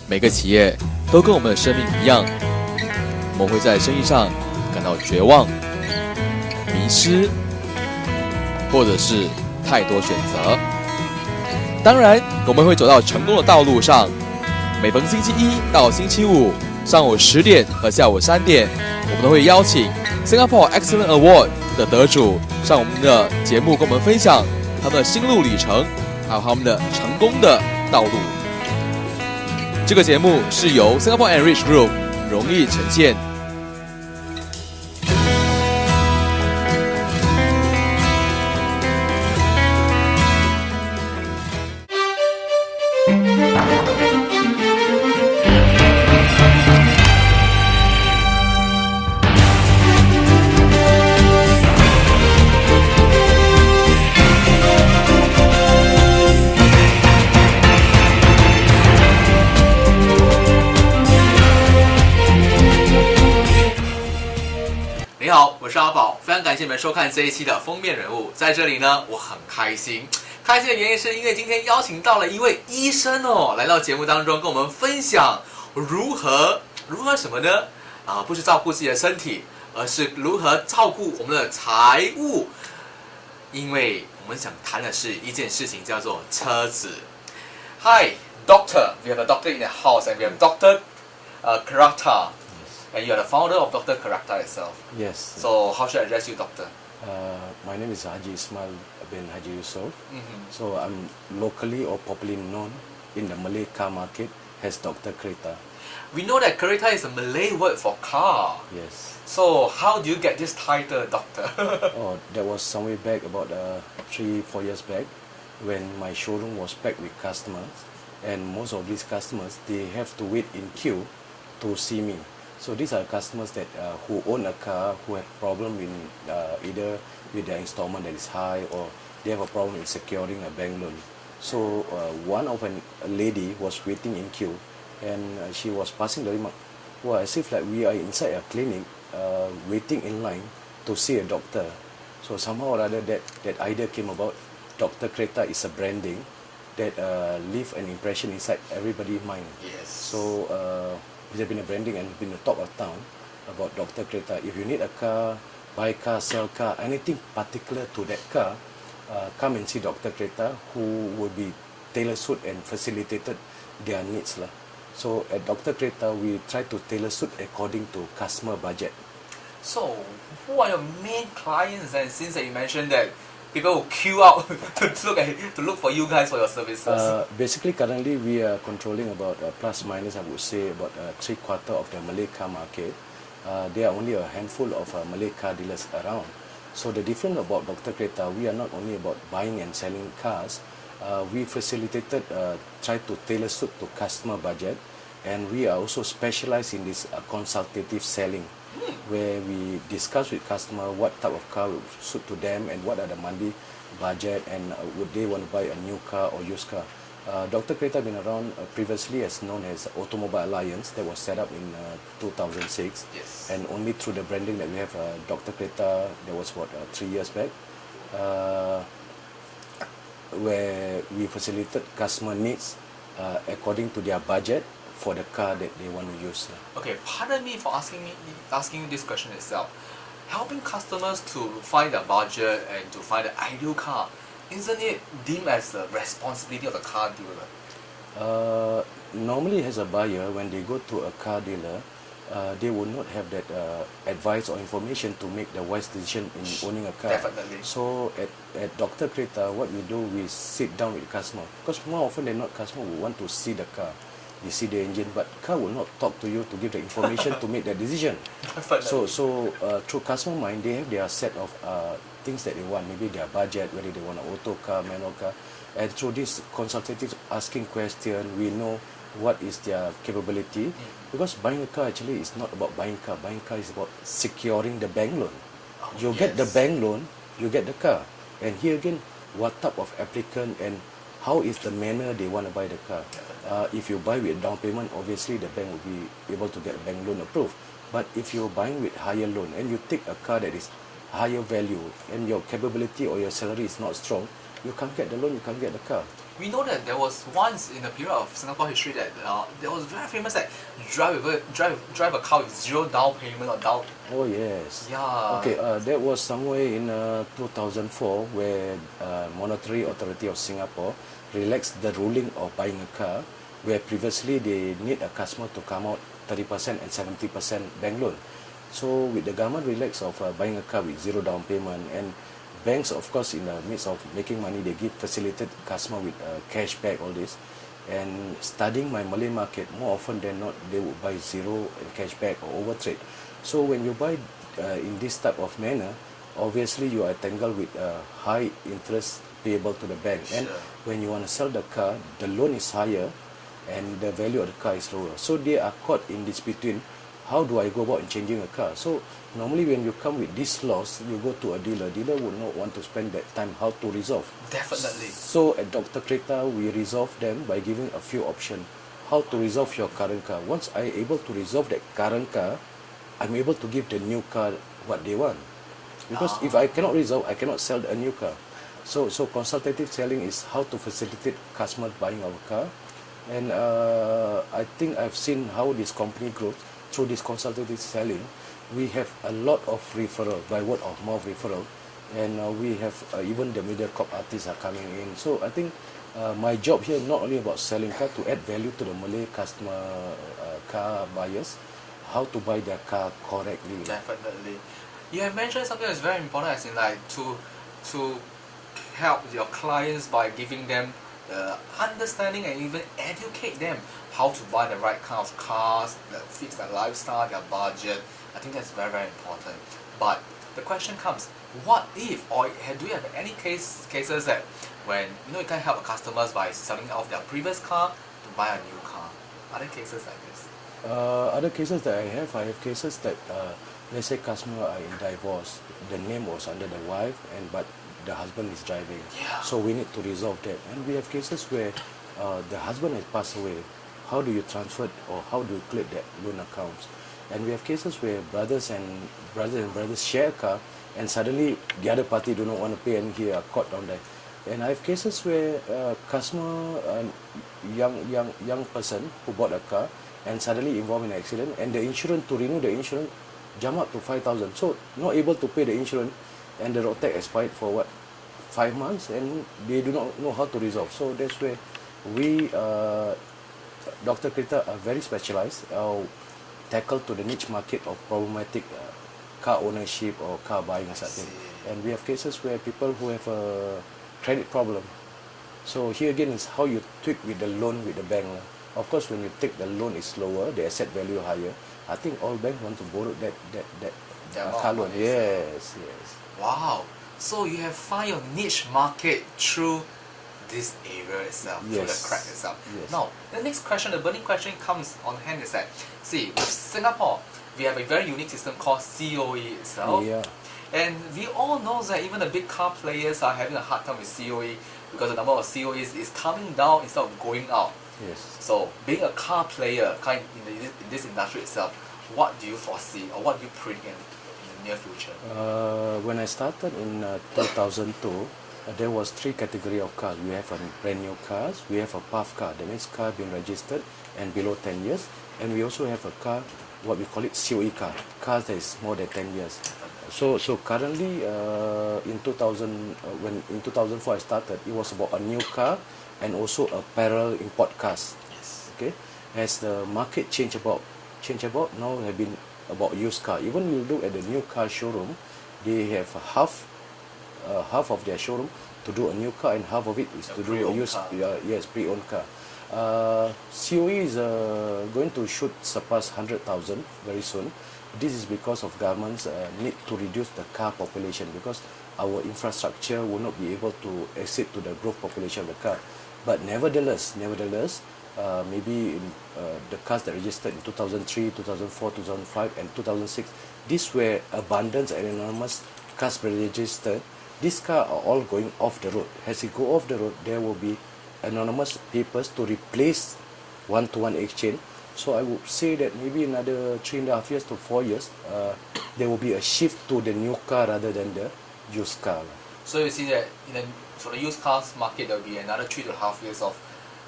每个企业都跟我们的生命一样，我们会在生意上感到绝望、迷失，或者是太多选择。当然，我们会走到成功的道路上。每逢星期一到星期五上午10点和下午3点，我们都会邀请 Singapore Excellent Award 的得主上我们的节目，跟我们分享他们的心路历程，还有他们的成功的道路。这个节目是由 Singapore Enrich Group 荣誉呈现。你好，我是阿宝，非常感谢你们收看这一期的封面人物。在这里呢，我很开心的原因是因为今天邀请到了一位医生来到节目当中跟我们分享如何什么呢？不是照顾自己的身体，而是如何照顾我们的财务。因为我们想谈的是一件事情，叫做车子。Hi, doctor. We have a doctor in the house, and we have Doctor Karata.And you are the founder of Dr. Karata itself. Yes. So how should I address you, doctor? My name is Haji Ismail bin Haji Yusof. So I'm locally or popularly known in the Malay car market as Dr. Karata. We know that Karata is a Malay word for car. Yes. So how do you get this title, doctor? That was some way back, about 3-4 years back, when my showroom was packed with customers, and most of these customers, they have to wait in queue to see me. So these are customers that who own a car, who have problem in either with their installment that is high, or they have a problem in securing a bank loan. So one of a lady was waiting in queue, and she was passing the remark, "Well, as if like we are inside a clinic, waiting in line to see a doctor." So somehow or other that idea came about. Dr. Karata is a branding that leave an impression inside everybody's mind. Yes. So there's been a branding and been the talk of town about Dr. Karata. If you need a car, buy car, sell car, anything particular to that car, come and see Dr. Karata, who will be tailor-suit and facilitated their needs. So at Dr. Karata, we try to tailor-suit according to customer budget. So who are your main clients? And since you mentioned that people will queue out to look for you guys for your services. Basically, currently we are controlling about plus minus, I would say, about 3/4 of the Malay car market. There are only a handful of Malay car dealers around. So the difference about Dr. Karata, we are not only about buying and selling cars. We facilitated, try to tailor suit to customer budget, and we are also specialized in this consultative selling, where we discuss with customer what type of car will suit to them and what are the monthly budget, and would they want to buy a new car or used car. Dr. Karata been around previously as known as Automobile Alliance, that was set up in 2006. Yes. And only through the branding that we have Dr. Karata, that was 3 years back, where we facilitated customer needs according to their budget for the car that they want to use. Okay, pardon me for asking you this question itself. Helping customers to find their budget and to find the ideal car, isn't it deemed as the responsibility of the car dealer? Normally, as a buyer, when they go to a car dealer, they will not have that advice or information to make the wise decision in owning a car. Definitely. So at Dr. Karata, what we do, we sit down with the customer, because more often than not, customer will want to see the car. You see the engine, but car will not talk to you to give the information to make the decision. Definitely. So through customer mind, they have their set of things that they want, maybe their budget, whether they want an auto car, manual car, and through this consultative asking question, we know what is their capability. Because buying a car actually is not about buying car. Buying car is about securing the bank loan. You get the bank loan, you get the car. And here again, what type of applicant and how is the manner they want to buy the car. If you buy with down payment, obviously the bank will be able to get a bank loan approved. But if you're buying with higher loan and you take a car that is higher value and your capability or your salary is not strong, you can't get the loan, you can't get the car. We know that there was once in the period of Singapore history that there was very famous that drive a car with zero down payment or down. Oh yes. Yeah. Okay, that was somewhere in 2004 where Monetary Authority of Singapore relaxed the ruling of buying a car, where previously they need a customer to come out 30% and 70% bank loan. So with the government relax of buying a car with zero down payment, and banks, of course, in the midst of making money, they give facilitate customer with cashback, all this. And studying my Malay market, more often than not, they would buy zero and cashback or overtrade. So when you buy in this type of manner, obviously you are tangled with high interest payable to the bank. And Sure. when you want to sell the car, the loan is higher and the value of the car is lower. So they are caught in this between. How do I go about in changing a car? So normally when you come with this loss, you go to a dealer. Dealer would not want to spend that time how to resolve. Definitely. So at Dr. Kreta, we resolve them by giving a few options. How to resolve your current car. Once I able to resolve that current car, I'm able to give the new car what they want. Because if I cannot resolve, I cannot sell a new car. So consultative selling is how to facilitate customers buying our car. And I think I've seen how this company grows through this consultative selling. We have a lot of referral, by word of mouth referral, and we have even the MediaCorp artists are coming in. So I think my job here not only about selling car, to add value to the Malay customer car buyers, how to buy their car correctly. Definitely. You have mentioned something that's very important, as in like to help your clients by giving them understanding and even educate them how to buy the right kind of cars that fits their lifestyle, their budget. I think that's very, very important. But the question comes, what if, or do you have any cases that when you can't help customers by selling off their previous car to buy a new car? Are there cases like this? Other cases that I have cases that let's say customer are in divorce, the name was under the wife, but the husband is driving. Yeah. So we need to resolve that. And we have cases where the husband has passed away. How do you transfer or how do you clear that loan accounts? And we have cases where brothers and brothers share a car, and suddenly the other party do not want to pay, and he are caught down there. And I have cases where customer, young person who bought a car and suddenly involved in an accident, and the insurance, to renew the insurance, jump up to 5,000. So not able to pay the insurance, and the road tax expired for 5 months, and they do not know how to resolve. So that's where we, Dr. Krita, are very specialized, tackle to the niche market of problematic car ownership or car buying and such thing. And we have cases where people who have a credit problem. So here again is how you tweak with the loan with the bank. Of course, when you take the loan is lower, the asset value higher. I think all banks want to borrow that car loan. Yes. Wow. So you have found your niche market through this area itself, through the crack itself. Yes. Now, the next question, the burning question comes on hand is that, see, with Singapore, we have a very unique system called COE itself. Yeah. And we all know that even the big car players are having a hard time with COE because the number of COEs is coming down instead of going up. Yes. So, being a car player in this industry itself, what do you foresee or what do you predict in the near future? When I started in 2002, there was 3 category of cars. We have a brand new cars, we have a puff car, that means car being registered and below 10 years, and we also have a car, what we call it COE car, cars that is more than 10 years. So currently in 2004 I started, it was about a new car and also a parallel import cars. Yes. Okay, as the market change about now have been about used car. Even you look at the new car showroom, they have half of their showroom to do a new car and half of it is to do a used pre-owned car. COE is going to surpass 100,000 very soon. This is because of government's need to reduce the car population, because our infrastructure will not be able to exceed to the growth population of the car. But nevertheless, maybe in, the cars that registered in 2003, 2004, 2005 and 2006, these were abundant and enormous cars registered. These cars are all going off the road. As you go off the road, there will be anonymous papers to replace one-to-one exchange. So I would say that maybe another 3.5 years to 4 years, there will be a shift to the new car rather than the used car. So you see that for the used cars market, there will be another 3.5 years of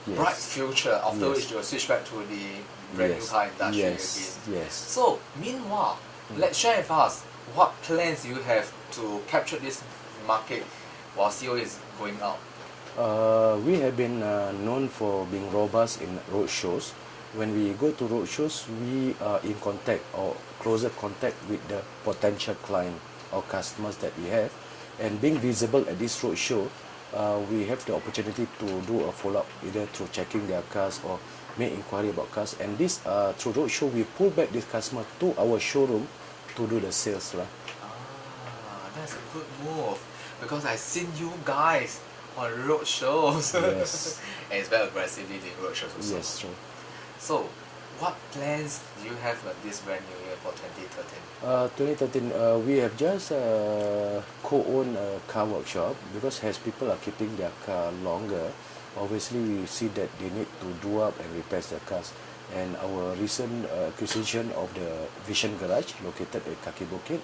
bright future, after which they will switch back to the brand new car industry again. Yes. So meanwhile, let's share with us what plans you have to capture this market while CO is going out. We have been known for being robust in road shows. When we go to road shows, we are in contact or closer contact with the potential client or customers that we have. And being visible at this road show, we have the opportunity to do a follow-up either through checking their cars or make inquiry about cars. And this through road show, we pull back this customer to our showroom to do the sales. That's a good move, because I've seen you guys on road shows. Yes. And it's very aggressively doing road shows also. Yes, true. So, what plans do you have for this brand new year for 2013? 2013, we have just co-owned a car workshop, because as people are keeping their car longer, obviously we see that they need to do up and repair their cars. And our recent acquisition of the Vision Garage located at Kaki Bukit,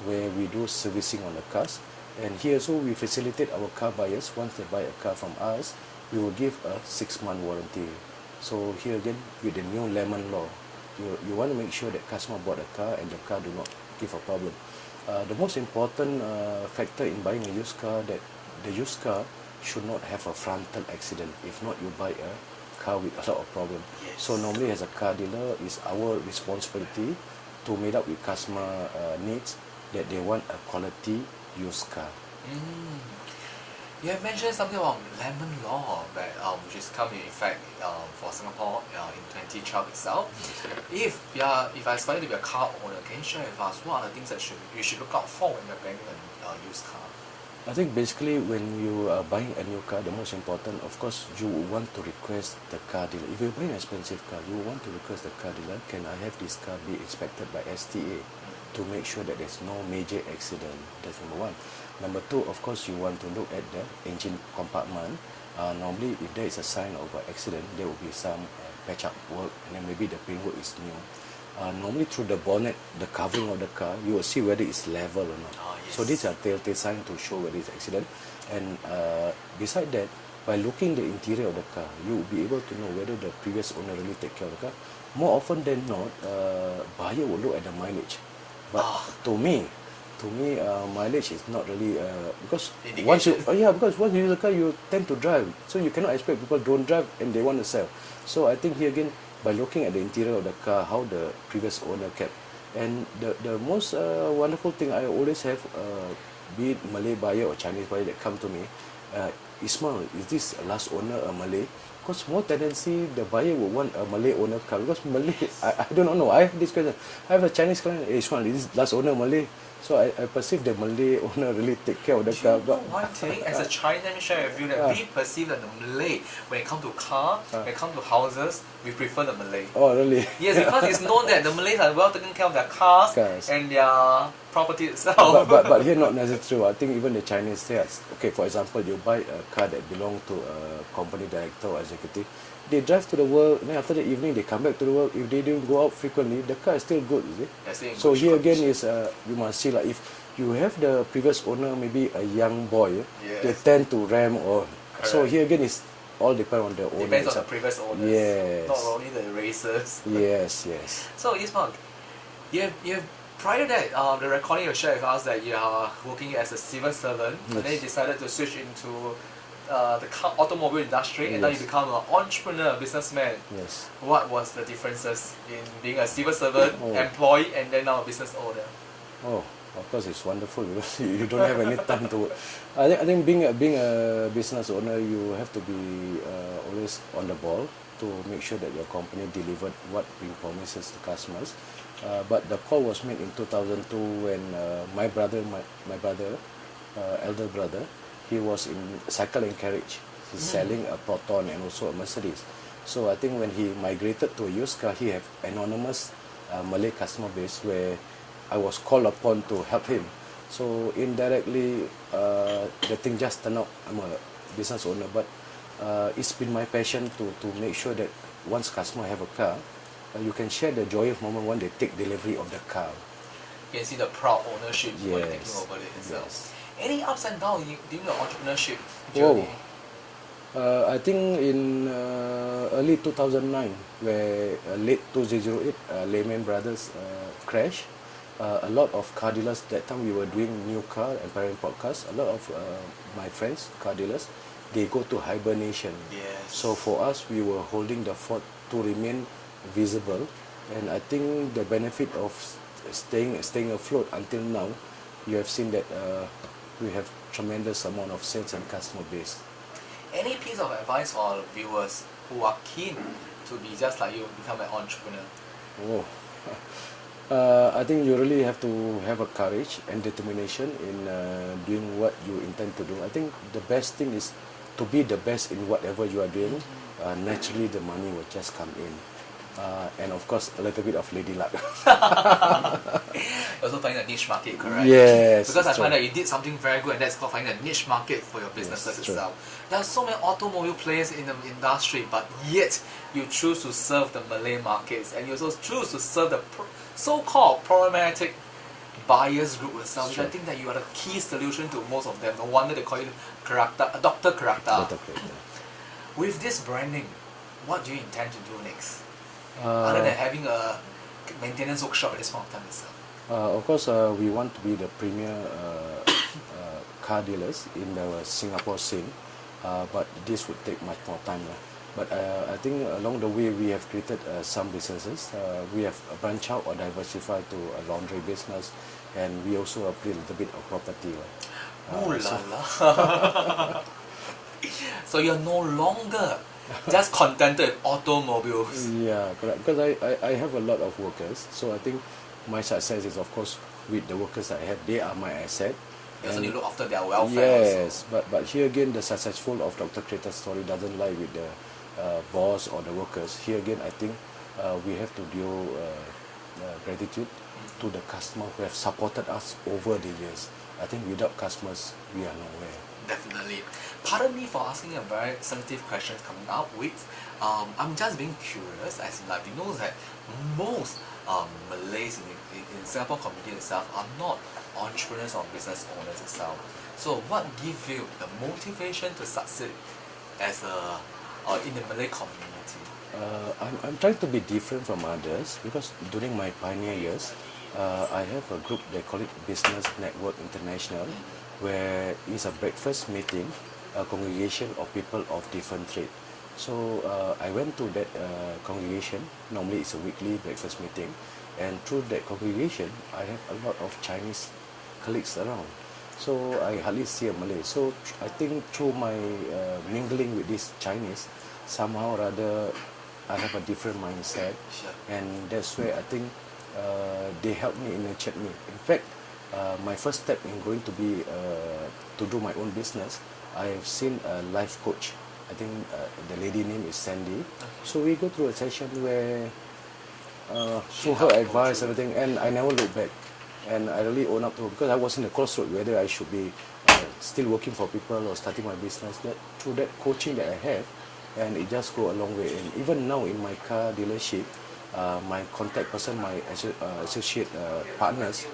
where we do servicing on the cars. And here also we facilitate our car buyers. Once they buy a car from us, we will give a 6-month warranty. So here again, with the new lemon law, you want to make sure that customer bought a car and the car do not give a problem. The most important factor in buying a used car, that the used car should not have a frontal accident. If not, you buy a car with a lot of problem. Yes. So normally as a car dealer, it's our responsibility to meet up with customer needs, that they want a quality used car. You have mentioned something about lemon law, which is come in effect for Singapore in 2012 itself. If I aspire to be a car owner, can you share with us what are the things that you should look out for when you're buying a used car? I think basically when you are buying a new car, the most important, of course, you want to request the car dealer. If you're buying an expensive car, you want to request the car dealer, can I have this car be inspected by STA to make sure that there's no major accident? That's number one. Number two, of course, you want to look at the engine compartment. Normally, if there is a sign of an accident, there will be some patch-up work, and then maybe the paintwork is new. Normally, through the bonnet, the covering of the car, you will see whether it's level or not. Yes. So these are telltale signs to show whether it's accident. And beside that, by looking the interior of the car, you will be able to know whether the previous owner really take care of the car. More often than not, buyer will look at the mileage. But to me, mileage is not really because once you use a car, you tend to drive. So you cannot expect people don't drive and they want to sell. So I think here again, by looking at the interior of the car, how the previous owner kept, and the most wonderful thing I always have, be it Malay buyer or Chinese buyer that come to me, Ismail, is this last owner a Malay? Because more tendency, the buyer would want a Malay owner car, because Malay, I don't know, I have this question. I have a Chinese client, Ismail, is this last owner Malay? So I perceive the Malay owner really take care of the car. You know one thing, as a Chinese, let me share with you that we perceive that the Malay, when it comes to car, when it comes to houses, we prefer the Malay. Oh, really? Yes, because it's known that the Malays are well taking care of their cars. And their property itself. but here not necessarily true. I think even the Chinese say, okay, for example, you buy a car that belong to a company director or executive, they drive to the work, then after the evening they come back to the work. If they don't go out frequently, the car is still good, you see. So here again is you must see, like, if you have the previous owner, maybe a young boy, they tend to ram or so here again is all depend on the owner. Depends on the previous owners. Yes. Not only the racers. Yes. So Ismail, prior to that, the recording you shared with us that you are working as a civil servant, and then you decided to switch into the automobile industry, and now you become an entrepreneur, businessman. Yes. What was the differences in being a civil servant, employee, and then now a business owner? Oh, of course, it's wonderful because you don't have any time to work. I think being a business owner, you have to be always on the ball to make sure that your company delivered what we promises to customers. But the call was made in 2002 when my elder brother, he was in cycle and carriage. He's selling a Proton and also a Mercedes. So I think when he migrated to a used car, he have anonymous Malay customer base where I was called upon to help him. So indirectly, the thing just turned out. I'm a business owner, but it's been my passion to make sure that once customer have a car, you can share the joyous moment when they take delivery of the car. You can see the proud ownership when taking over it itself. Yes. Any ups and downs during your entrepreneurship Whoa. journey? I think in early 2009, where late 2008, Lehman Brothers crashed. A lot of car dealers, that time we were doing new car and parent podcast, a lot of my friends, car dealers, they go to hibernation. Yes. So for us, we were holding the fort to remain visible. And I think the benefit of staying afloat until now, you have seen that we have tremendous amount of sales and customer base. Any piece of advice for our viewers who are keen to be just like you, become an entrepreneur? Oh. I think you really have to have a courage and determination in doing what you intend to do. I think the best thing is to be the best in whatever you are doing. Naturally, the money will just come in. And of course, a little bit of lady luck. Also finding a niche market, correct? Yes. Because I that's find right. that you did something very good, and that's called finding a niche market for your businesses Yes, true. itself. There are so many automobile players in the industry, but yet you choose to serve the Malay markets, and you also choose to serve the so-called problematic buyers group itself, which I Sure. think that you are the key solution to most of them. No wonder they call you Dr. Karakta. Little bit, yeah. With this branding, what do you intend to do next? Other than having a maintenance workshop at this point of time itself. Of course, we want to be the premier car dealers in the Singapore scene, but this would take much more time. But I think along the way we have created some businesses. We have branched out or diversified to a laundry business, and we also play a little bit of property. Ooh la la. So you're no longer just contented with automobiles. Yeah, correct. Because I have a lot of workers, so I think my success is of course with the workers I have. They are my asset. You also And- need to look after their welfare Yes, but here again, the successful of Dr. Kreta's story doesn't lie with the boss or the workers. Here again, I think we have to do gratitude to the customer who have supported us over the years. I think without customers, we are nowhere. Definitely. Pardon me for asking a very sensitive question coming up with. I'm just being curious, as in like we know that most Malays in Singapore community itself are not entrepreneurs or business owners itself. So what gives you the motivation to succeed as a in the Malay community? I'm trying to be different from others because during my pioneer years, I have a group, they call it Business Network International, where it's a breakfast meeting, a congregation of people of different trade. So I went to that congregation, normally it's a weekly breakfast meeting, and through that congregation, I have a lot of Chinese colleagues around. So I hardly see a Malay. So I think through my mingling with these Chinese, somehow or other, I have a different mindset, Sure. and that's where I think they helped me and nurtured me. In fact, my first step in going to be to do my own business, I have seen a life coach. I think the lady name is Sandy. So we go through a session where through her helped advice, coach you. everything, and I never look back. And I really own up to her because I was in the crossroad whether I should be still working for people or starting my business. That through that coaching that I have, and it just go a long way. And even now in my car dealership, my contact person, my associate partners,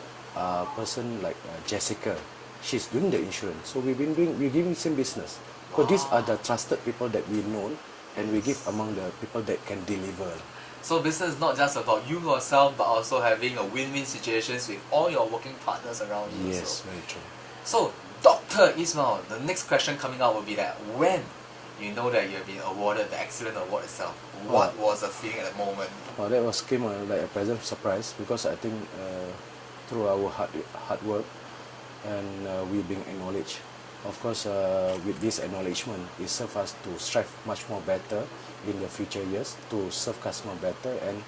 person like Jessica, she's doing the insurance. So we're giving same business. So these are the trusted people that we know, and we give among the people that can deliver. So business is not just about you yourself, but also having a win-win situations with all your working partners around you. Yes, So, very true. so Dr. Ismail, the next question coming out will be that when you know that you've been awarded the excellent award itself, what was the feeling at the moment? Well, that was came like a pleasant surprise because I think through our hard work and we being acknowledged. Of course, with this acknowledgement, it serves us to strive much more better in the future years, to serve customer better and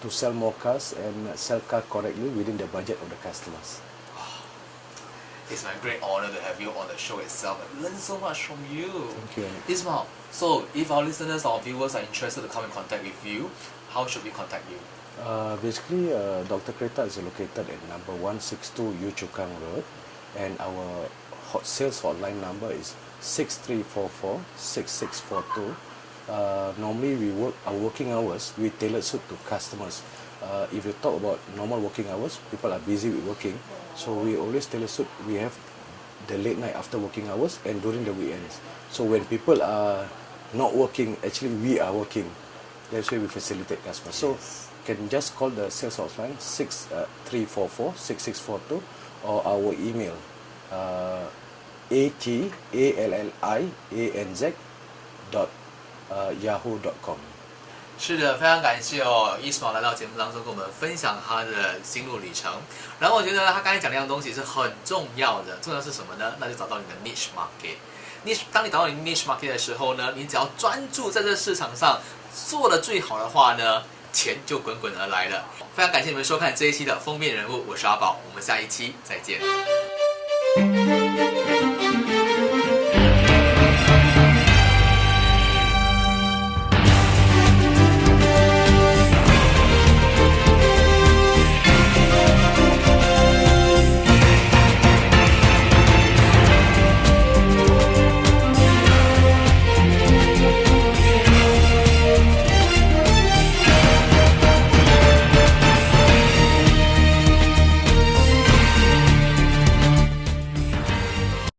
to sell more cars and sell car correctly within the budget of the customers. It's my great honor to have you on the show itself. I learned so much from you. Thank you. Ismail, so if our listeners or viewers are interested to come in contact with you, how should we contact you? Basically, Dr. Kreta is located at number 162 Yu Chu Kang Road, and our sales hotline number is 6344-6642. Normally, our working hours, we tailor suit to customers. If you talk about normal working hours, people are busy with working, so we always tailor suit. We have the late night after working hours and during the weekends. So when people are not working, actually we are working. That's why we facilitate customers. So can just call the sales hotline 344-6642 or our email atalllianz.yahoo.com。是的，非常感谢哦，伊斯毛来到节目当中跟我们分享他的心路历程。然后我觉得他刚才讲那样东西是很重要的，重要是什么呢？那就找到你的 niche market。当你找到你 niche market 的时候呢，你只要专注在这市场上做的最好的话呢，钱就滚滚而来了。非常感谢你们收看这一期的封面人物，我是阿宝，我们下一期再见。